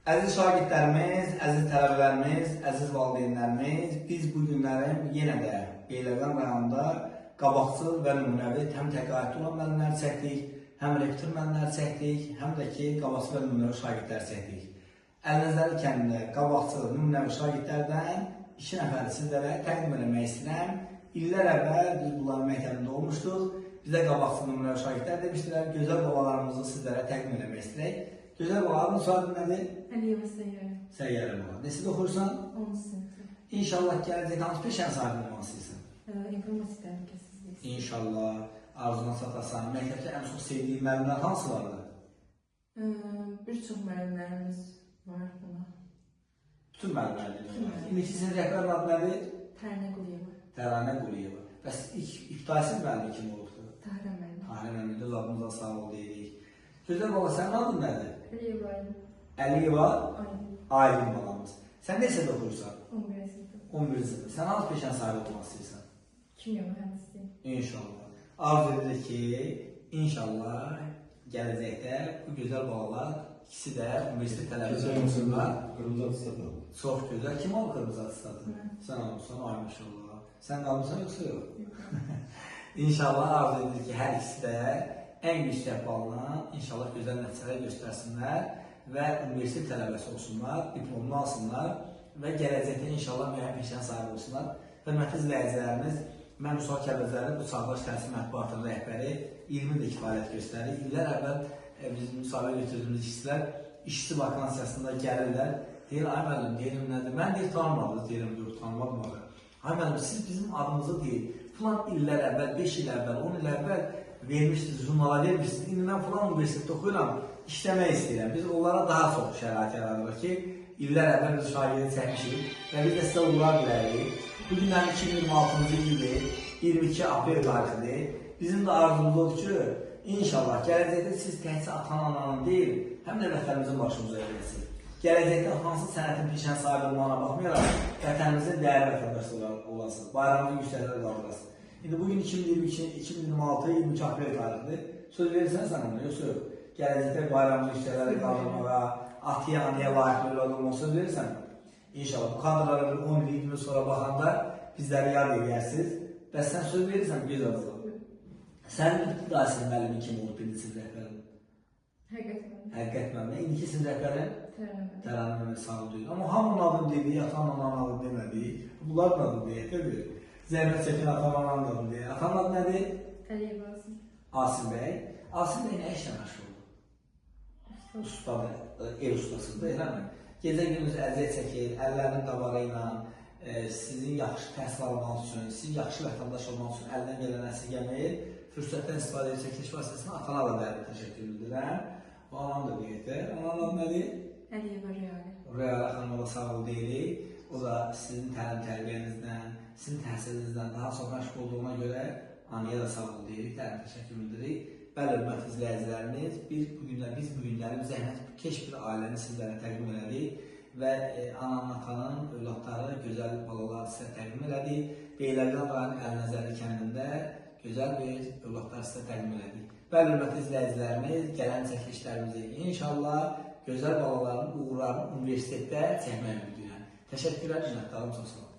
Əziz şagirdlərimiz, əziz tələbələrimiz, əziz valideynlərimiz, biz bu günlərin yenə də Beyləqan rayonunda qabaqcıl və nümunəvi həm təqaüdlü olan müəllimlər çəkdik, həm rektor müəllimlər çəkdik, həm də ki, qabaqcıl və nümunəvi şagirdlər çəkdik. Əlinizdəli kəndində qabaqcıl nümunəvi şagirdlərdən 2 nəfəri sizlərə təqdim etmək istəyirəm. İllər əvvəl biz bunların məktəbində olmuşduq. Bizə qabaqcıl nümunəvi şagirdlər demişdilər, gözəl babalarımızı sizlərə təqdim etmək istəyirək. Gözəl babaların soyadı nədir? Əliyeva Səyyarə. Səyyarə baba. Nəsidə oxursan? 10 sinifdə. İnşallah gələcək hansı peşəni sahibi olması istəyirsən? İnformatik təhlükəsizlik. İnşallah arzuna çatasan. Məktəbdə ən çox sevdiyin müəllimlər hansı vardı? Bir çox müəllimlərimiz var buna. Bütün müəllimlərdir. İndiki sizin rəhbərin adı nədir? Tərinə Quliyeva. Təranə Quliyeva. Bəs ibtidai müəllimi kim olubdu? Tahirə müəllim. Tahirə müəllimi də adımıza sağ ol deyirik. Gözəl baba, sənin adın nədir? Əliyeva Aylin. Əliyeva Aylin. Aylin balamız. Sən neçədə oxuyursan? 11 sinifdə. 11 sinifdə. Sən hansı peşənin sahibi olmaq istəyirsən? Kimya mühəndisliyi. İnşallah. Arzu edirik ki, inşallah gələcəkdə bu gözəl balalar ikisi də universitet tələbəsi olsunlar. Qırmızı atestadı. Çox gözəl. Kim alıb qırmızı atestadı? Sən almışsan, ay maşallah. Sən qalmışsan yoxsa yox? İnşallah arzu edirik ki, hər ikisi də ən yüksək balına inşallah gözəl nəticələr göstərsinlər və universitet tələbəsi olsunlar, diplomunu alsınlar və gələcəkdə inşallah müəyyən peşənin sahibi olsunlar. Hörmətli izləyicilərimiz, mən Musa Kəbəcəli, bu Çağdaş Təhsil Mətbuatının rəhbəri 20 ildir fəaliyyət göstərir. İllər əvvəl bizim müsahibəyə götürdüyümüz işçilər işçi vakansiyasında gəlirlər. Deyir, ay müəllim, deyirəm nədir? Mən deyir, tanımadınız, deyirəm, yox, tanımadım axı. Ay müəllim, siz bizim adımızı deyir, filan illər əvvəl, 5 il əvvəl, 10 il əvvəl vermişsiniz, jurnala vermişsiniz. İndi mən falan universitetdə oxuyuram, işləmək istəyirəm. Biz onlara daha çox şərait yaradırıq ki, illər əvvəl biz şagirdi çəkmişik və biz də sizə uğurlar diləyirik. Bugünlərin 2026-cı ildir, 22 aprel tarixidir. Bizim də arzumuz odur ki, inşallah gələcəkdə siz təhsil atan-ananın deyil, həm də vətənimizin başımıza edəsiniz. Gələcəkdə hansı sənətin peşənin sahibi olmağına baxmayaraq, vətənimizin dəyərli vətəndaşları olasınız, bayramımızı yüksəklərə qaldırasınız. İndi bugün 2022, 2026, 22 aprel tarixidir. Söz verirsən sən ona, yoxsa yox? Gələcəkdə bayramımızı yüksəklərə qaldırmağa, atıya, anıya layiq bir olmağa söz verirsən. İnşallah bu kadrlara 10 il, 20 il sonra baxanda bizləri yad edərsiniz. Bəs sən söz verirsən, gözəl olur. Sənin ibtidai müəllimi kim olub, birinci sinif rəhbərin? Həqiqət müəllimi. Həqiqət müəllimi. İndiki sinif rəhbərin? Tərənə müəllimi. Tərənə müəllimi sağ ol deyil. Amma hamının adını dedik, atan-ananın adını demədik. Bunların adını deyək, təbii. Zəhmət çəkin atan-ananın adını deyək. Atanın adı nədir? Əliyeva Asim. Asim bəy. Asim bəy nə işlə məşğuldur? Ustadır, el ustasıdır, eləmi? Gecə gündüz əziyyət çəkir, əllərinin davarı ilə sizin yaxşı təhsil almaq üçün, sizin yaxşı vətəndaş olmaq üçün əldən gələn əsirgəməyir, fürsətdən istifadə edib çəkiliş vasitəsində atana da dərin təşəkkür edirəm. Bu anam da deyəkdir. Anam adı nədir? Əliyeva Rüyalə. Rüyalə xanıma da sağ ol deyirik. O da sizin təlim-tərbiyənizdən, sizin təhsilinizdən daha çox məşğul olduğuna görə anaya da sağ ol deyirik, dərin təşəkkür edirik. Bəli, hörmətli izləyicilərimiz, biz bu günləri zəhmətkeş bir ailəni sizlərə təqdim elədik və ananın, atanın, övladları, gözəl balalar sizə təqdim elədik. Beyləqan rayonun Əlnəzərli kəndində gözəl bir övladlar sizə təqdim elədik. Bəli, hörmətli izləyicilərimiz, gələn çəkilişlərimizi inşallah gözəl balaların uğurlarını universitetdə çəkmək ümidiylə. Təşəkkürlər, minnətdarım, çox sağ olun.